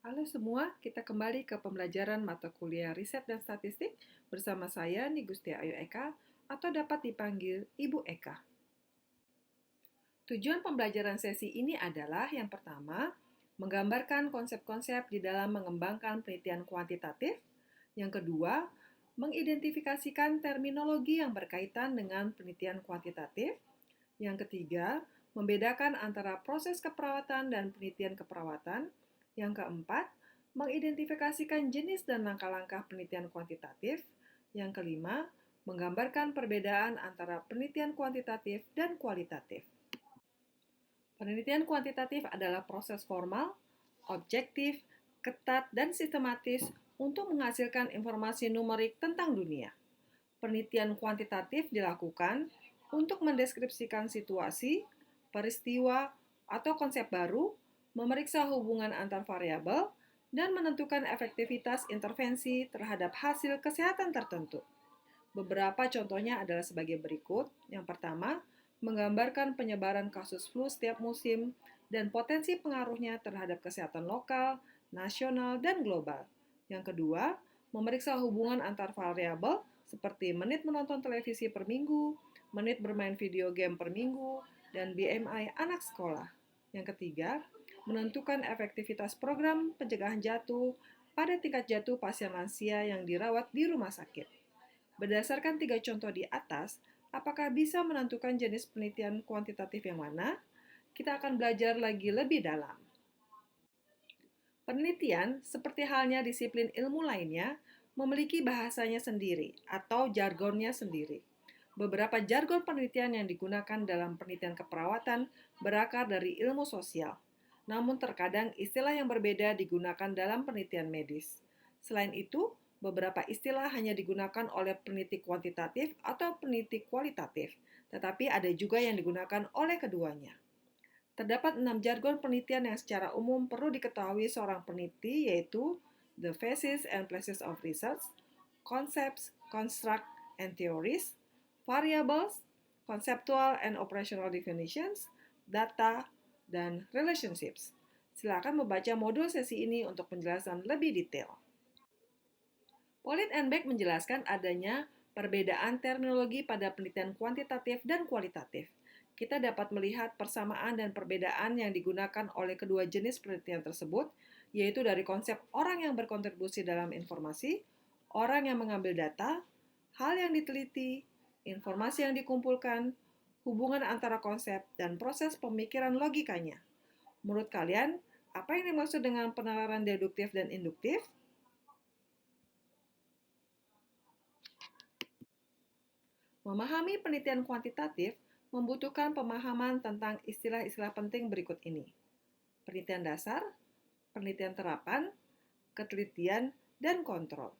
Halo semua, kita kembali ke pembelajaran mata kuliah Riset dan Statistik bersama saya Nigustia Ayu Eka atau dapat dipanggil Ibu Eka. Tujuan pembelajaran sesi ini adalah yang pertama, menggambarkan konsep-konsep di dalam mengembangkan penelitian kuantitatif. Yang kedua, mengidentifikasikan terminologi yang berkaitan dengan penelitian kuantitatif. Yang ketiga, membedakan antara proses keperawatan dan penelitian keperawatan. Yang keempat, mengidentifikasikan jenis dan langkah-langkah penelitian kuantitatif. Yang kelima, menggambarkan perbedaan antara penelitian kuantitatif dan kualitatif. Penelitian kuantitatif adalah proses formal, objektif, ketat, dan sistematis untuk menghasilkan informasi numerik tentang dunia. Penelitian kuantitatif dilakukan untuk mendeskripsikan situasi, peristiwa, atau konsep baru, memeriksa hubungan antar variabel, dan menentukan efektivitas intervensi terhadap hasil kesehatan tertentu. Beberapa contohnya adalah sebagai berikut. Yang pertama, menggambarkan penyebaran kasus flu setiap musim dan potensi pengaruhnya terhadap kesehatan lokal, nasional, dan global. Yang kedua, memeriksa hubungan antar variabel seperti menit menonton televisi per minggu, menit bermain video game per minggu, dan BMI anak sekolah. Yang ketiga, menentukan efektivitas program pencegahan jatuh pada tingkat jatuh pasien lansia yang dirawat di rumah sakit. Berdasarkan 3 contoh di atas, apakah bisa menentukan jenis penelitian kuantitatif yang mana? Kita akan belajar lagi lebih dalam. Penelitian, seperti halnya disiplin ilmu lainnya, memiliki bahasanya sendiri atau jargonnya sendiri. Beberapa jargon penelitian yang digunakan dalam penelitian keperawatan berakar dari ilmu sosial. Namun terkadang istilah yang berbeda digunakan dalam penelitian medis. Selain itu, beberapa istilah hanya digunakan oleh peneliti kuantitatif atau peneliti kualitatif, tetapi ada juga yang digunakan oleh keduanya. Terdapat 6 jargon penelitian yang secara umum perlu diketahui seorang peneliti, yaitu the phases and places of research, concepts, construct, and theories, variables, conceptual and operational definitions, data, dan relationships. Silakan membaca modul sesi ini untuk penjelasan lebih detail. Polit and Beck menjelaskan adanya perbedaan terminologi pada penelitian kuantitatif dan kualitatif. Kita dapat melihat persamaan dan perbedaan yang digunakan oleh kedua jenis penelitian tersebut, yaitu dari konsep orang yang berkontribusi dalam informasi, orang yang mengambil data, hal yang diteliti, informasi yang dikumpulkan, hubungan antara konsep, dan proses pemikiran logikanya. Menurut kalian, apa yang dimaksud dengan penalaran deduktif dan induktif? Memahami penelitian kuantitatif membutuhkan pemahaman tentang istilah-istilah penting berikut ini: penelitian dasar, penelitian terapan, ketelitian, dan kontrol.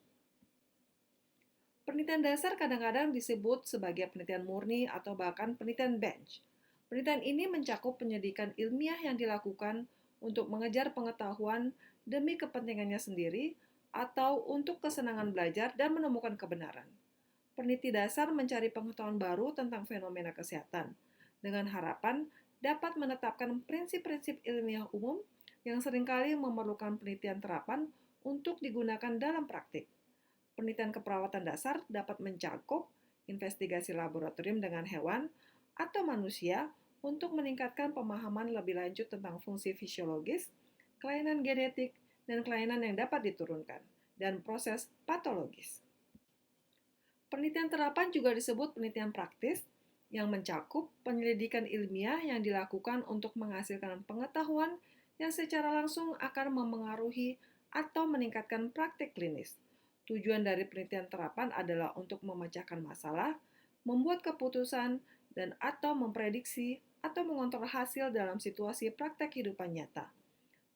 Penelitian dasar kadang-kadang disebut sebagai penelitian murni atau bahkan penelitian bench. Penelitian ini mencakup penyelidikan ilmiah yang dilakukan untuk mengejar pengetahuan demi kepentingannya sendiri atau untuk kesenangan belajar dan menemukan kebenaran. Peneliti dasar mencari pengetahuan baru tentang fenomena kesehatan, dengan harapan dapat menetapkan prinsip-prinsip ilmiah umum yang seringkali memerlukan penelitian terapan untuk digunakan dalam praktik. Penelitian keperawatan dasar dapat mencakup investigasi laboratorium dengan hewan atau manusia untuk meningkatkan pemahaman lebih lanjut tentang fungsi fisiologis, kelainan genetik, dan kelainan yang dapat diturunkan, dan proses patologis. Penelitian terapan juga disebut penelitian praktis yang mencakup penyelidikan ilmiah yang dilakukan untuk menghasilkan pengetahuan yang secara langsung akan memengaruhi atau meningkatkan praktik klinis. Tujuan dari penelitian terapan adalah untuk memecahkan masalah, membuat keputusan, dan atau memprediksi atau mengontrol hasil dalam situasi praktek kehidupan nyata.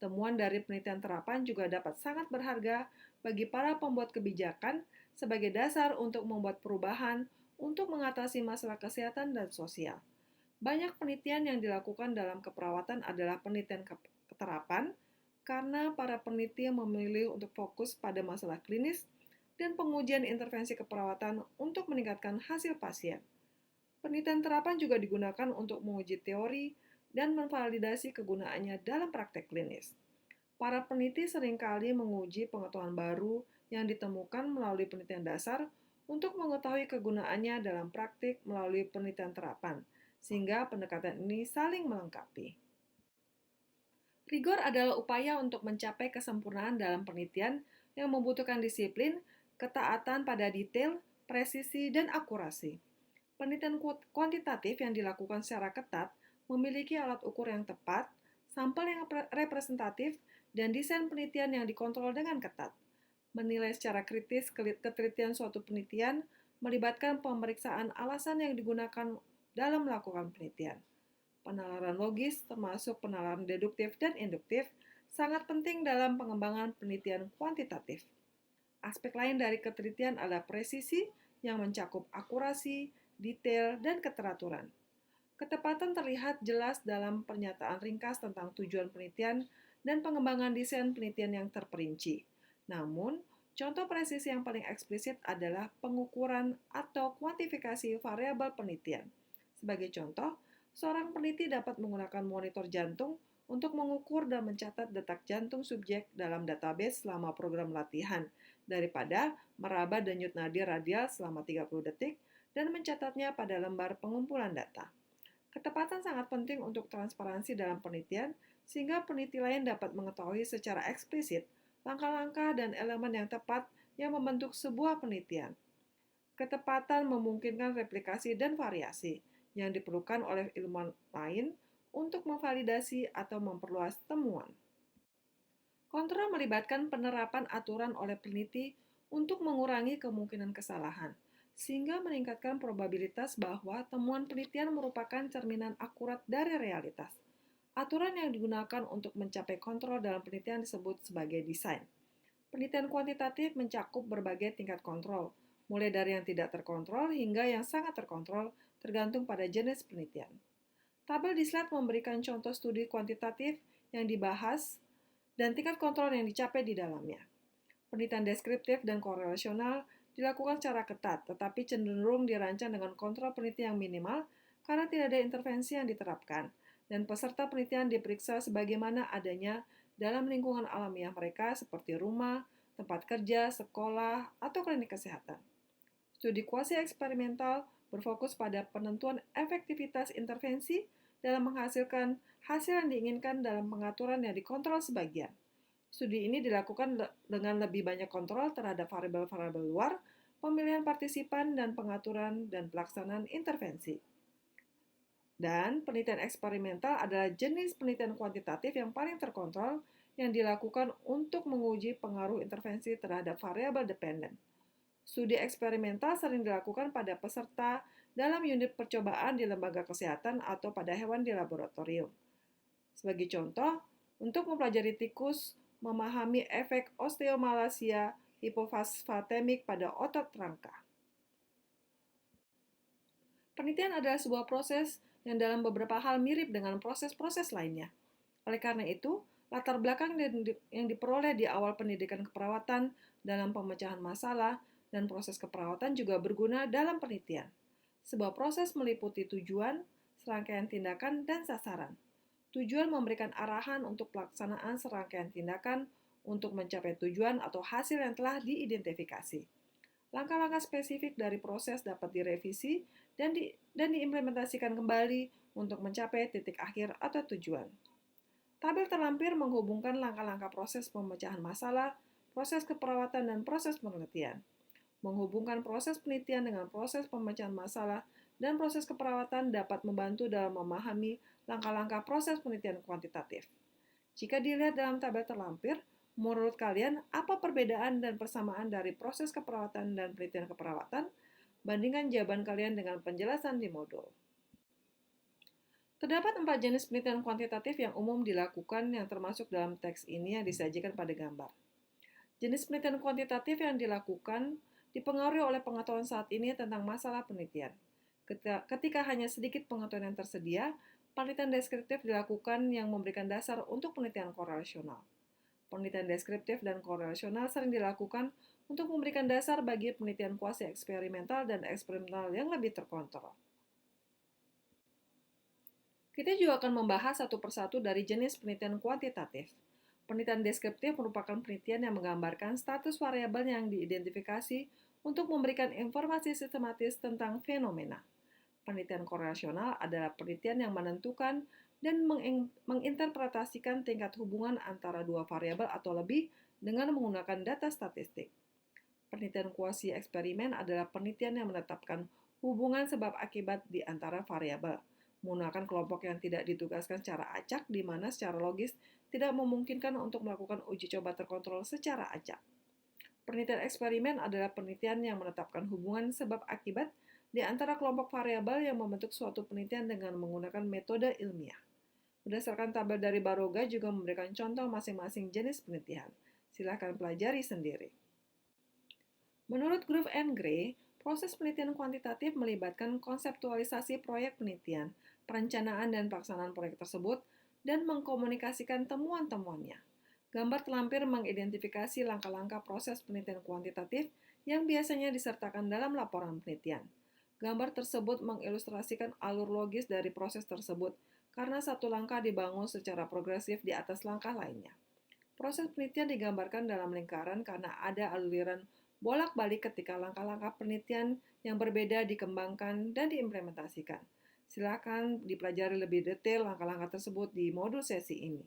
Temuan dari penelitian terapan juga dapat sangat berharga bagi para pembuat kebijakan sebagai dasar untuk membuat perubahan untuk mengatasi masalah kesehatan dan sosial. Banyak penelitian yang dilakukan dalam keperawatan adalah penelitian keterapan karena para peneliti memilih untuk fokus pada masalah klinis dan pengujian intervensi keperawatan untuk meningkatkan hasil pasien. Penelitian terapan juga digunakan untuk menguji teori dan memvalidasi kegunaannya dalam praktek klinis. Para peneliti seringkali menguji pengetahuan baru yang ditemukan melalui penelitian dasar untuk mengetahui kegunaannya dalam praktik melalui penelitian terapan, sehingga pendekatan ini saling melengkapi. Rigor adalah upaya untuk mencapai kesempurnaan dalam penelitian yang membutuhkan disiplin, ketaatan pada detail, presisi, dan akurasi. Penelitian kuantitatif yang dilakukan secara ketat memiliki alat ukur yang tepat, sampel yang representatif, dan desain penelitian yang dikontrol dengan ketat. Menilai secara kritis ketelitian suatu penelitian melibatkan pemeriksaan alasan yang digunakan dalam melakukan penelitian. Penalaran logis, termasuk penalaran deduktif dan induktif, sangat penting dalam pengembangan penelitian kuantitatif. Aspek lain dari ketelitian adalah presisi yang mencakup akurasi, detail, dan keteraturan. Ketepatan terlihat jelas dalam pernyataan ringkas tentang tujuan penelitian dan pengembangan desain penelitian yang terperinci. Namun, contoh presisi yang paling eksplisit adalah pengukuran atau kuantifikasi variabel penelitian. Sebagai contoh, seorang peneliti dapat menggunakan monitor jantung untuk mengukur dan mencatat detak jantung subjek dalam database selama program latihan, daripada meraba denyut nadi radial selama 30 detik dan mencatatnya pada lembar pengumpulan data. Ketepatan sangat penting untuk transparansi dalam penelitian, sehingga peneliti lain dapat mengetahui secara eksplisit langkah-langkah dan elemen yang tepat yang membentuk sebuah penelitian. Ketepatan memungkinkan replikasi dan variasi yang diperlukan oleh ilmuwan lain untuk memvalidasi atau memperluas temuan. Kontrol melibatkan penerapan aturan oleh peneliti untuk mengurangi kemungkinan kesalahan, sehingga meningkatkan probabilitas bahwa temuan penelitian merupakan cerminan akurat dari realitas. Aturan yang digunakan untuk mencapai kontrol dalam penelitian disebut sebagai desain. Penelitian kuantitatif mencakup berbagai tingkat kontrol, mulai dari yang tidak terkontrol hingga yang sangat terkontrol, tergantung pada jenis penelitian. Tabel di slide memberikan contoh studi kuantitatif yang dibahas dan tingkat kontrol yang dicapai di dalamnya. Penelitian deskriptif dan korelasional dilakukan secara ketat, tetapi cenderung dirancang dengan kontrol penelitian yang minimal karena tidak ada intervensi yang diterapkan, dan peserta penelitian diperiksa sebagaimana adanya dalam lingkungan alamiah mereka seperti rumah, tempat kerja, sekolah, atau klinik kesehatan. Studi kuasi eksperimental berfokus pada penentuan efektivitas intervensi dalam menghasilkan hasil yang diinginkan dalam pengaturan yang dikontrol sebagian. Studi ini dilakukan dengan lebih banyak kontrol terhadap variabel-variabel luar, pemilihan partisipan, dan pengaturan dan pelaksanaan intervensi. Dan penelitian eksperimental adalah jenis penelitian kuantitatif yang paling terkontrol yang dilakukan untuk menguji pengaruh intervensi terhadap variabel dependen. Studi eksperimental sering dilakukan pada peserta dalam unit percobaan di lembaga kesehatan atau pada hewan di laboratorium. Sebagai contoh, untuk mempelajari tikus, memahami efek osteomalacia hipofosfatemik pada otot rangka. Penelitian adalah sebuah proses yang dalam beberapa hal mirip dengan proses-proses lainnya. Oleh karena itu, latar belakang yang diperoleh di awal pendidikan keperawatan dalam pemecahan masalah dan proses keperawatan juga berguna dalam penelitian. Sebuah proses meliputi tujuan, serangkaian tindakan, dan sasaran. Tujuan memberikan arahan untuk pelaksanaan serangkaian tindakan untuk mencapai tujuan atau hasil yang telah diidentifikasi. Langkah-langkah spesifik dari proses dapat direvisi dan diimplementasikan kembali untuk mencapai titik akhir atau tujuan. Tabel terlampir menghubungkan langkah-langkah proses pemecahan masalah, proses keperawatan, dan proses penelitian. Menghubungkan proses penelitian dengan proses pemecahan masalah dan proses keperawatan dapat membantu dalam memahami langkah-langkah proses penelitian kuantitatif. Jika dilihat dalam tabel terlampir, menurut kalian apa perbedaan dan persamaan dari proses keperawatan dan penelitian keperawatan? Bandingkan jawaban kalian dengan penjelasan di modul. Terdapat 4 jenis penelitian kuantitatif yang umum dilakukan yang termasuk dalam teks ini yang disajikan pada gambar. Jenis penelitian kuantitatif yang dilakukan dipengaruhi oleh pengetahuan saat ini tentang masalah penelitian. Ketika hanya sedikit pengetahuan yang tersedia, penelitian deskriptif dilakukan yang memberikan dasar untuk penelitian korelasional. Penelitian deskriptif dan korelasional sering dilakukan untuk memberikan dasar bagi penelitian kuasi eksperimental dan eksperimental yang lebih terkontrol. Kita juga akan membahas satu persatu dari jenis penelitian kuantitatif. Penelitian deskriptif merupakan penelitian yang menggambarkan status variabel yang diidentifikasi untuk memberikan informasi sistematis tentang fenomena. Penelitian korelasional adalah penelitian yang menentukan dan menginterpretasikan tingkat hubungan antara dua variabel atau lebih dengan menggunakan data statistik. Penelitian kuasi eksperimen adalah penelitian yang menetapkan hubungan sebab akibat di antara variabel, menggunakan kelompok yang tidak ditugaskan secara acak di mana secara logis tidak memungkinkan untuk melakukan uji coba terkontrol secara acak. Penelitian eksperimen adalah penelitian yang menetapkan hubungan sebab akibat di antara kelompok variabel yang membentuk suatu penelitian dengan menggunakan metode ilmiah. Berdasarkan tabel dari Baroga juga memberikan contoh masing-masing jenis penelitian. Silakan pelajari sendiri. Menurut Groove and Gray, proses penelitian kuantitatif melibatkan konseptualisasi proyek penelitian, perencanaan dan pelaksanaan proyek tersebut, dan mengkomunikasikan temuan-temuannya. Gambar terlampir mengidentifikasi langkah-langkah proses penelitian kuantitatif yang biasanya disertakan dalam laporan penelitian. Gambar tersebut mengilustrasikan alur logis dari proses tersebut karena satu langkah dibangun secara progresif di atas langkah lainnya. Proses penelitian digambarkan dalam lingkaran karena ada aliran bolak-balik ketika langkah-langkah penelitian yang berbeda dikembangkan dan diimplementasikan. Silakan dipelajari lebih detail langkah-langkah tersebut di modul sesi ini.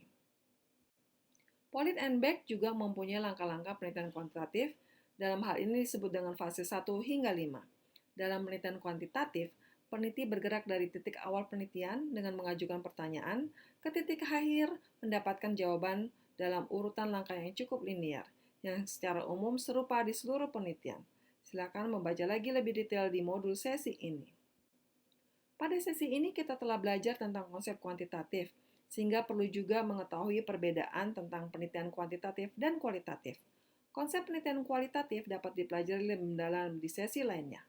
Polit and Beck juga mempunyai langkah-langkah penelitian kuantitatif, dalam hal ini disebut dengan fase 1 hingga 5. Dalam penelitian kuantitatif, peneliti bergerak dari titik awal penelitian dengan mengajukan pertanyaan ke titik akhir mendapatkan jawaban dalam urutan langkah yang cukup linear, yang secara umum serupa di seluruh penelitian. Silakan membaca lagi lebih detail di modul sesi ini. Pada sesi ini kita telah belajar tentang konsep kuantitatif, sehingga perlu juga mengetahui perbedaan tentang penelitian kuantitatif dan kualitatif. Konsep penelitian kualitatif dapat dipelajari lebih mendalam di sesi lainnya.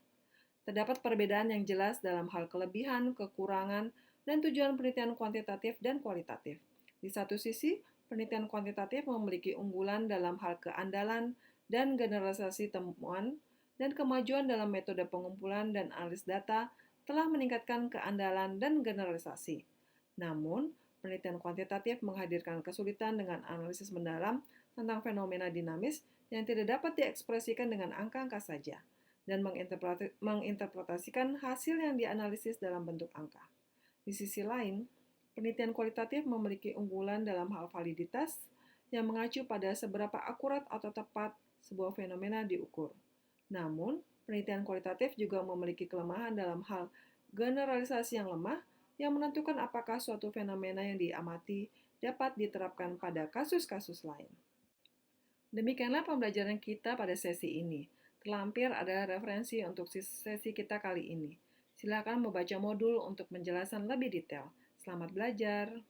Terdapat perbedaan yang jelas dalam hal kelebihan, kekurangan, dan tujuan penelitian kuantitatif dan kualitatif. Di satu sisi, penelitian kuantitatif memiliki unggulan dalam hal keandalan dan generalisasi temuan, dan kemajuan dalam metode pengumpulan dan analis data telah meningkatkan keandalan dan generalisasi. Namun, penelitian kuantitatif menghadirkan kesulitan dengan analisis mendalam tentang fenomena dinamis yang tidak dapat diekspresikan dengan angka-angka saja, dan menginterpretasikan hasil yang dianalisis dalam bentuk angka. Di sisi lain, penelitian kualitatif memiliki unggulan dalam hal validitas yang mengacu pada seberapa akurat atau tepat sebuah fenomena diukur. Namun, penelitian kualitatif juga memiliki kelemahan dalam hal generalisasi yang lemah yang menentukan apakah suatu fenomena yang diamati dapat diterapkan pada kasus-kasus lain. Demikianlah pembelajaran kita pada sesi ini. Terlampir adalah referensi untuk sesi kita kali ini. Silakan membaca modul untuk penjelasan lebih detail. Selamat belajar!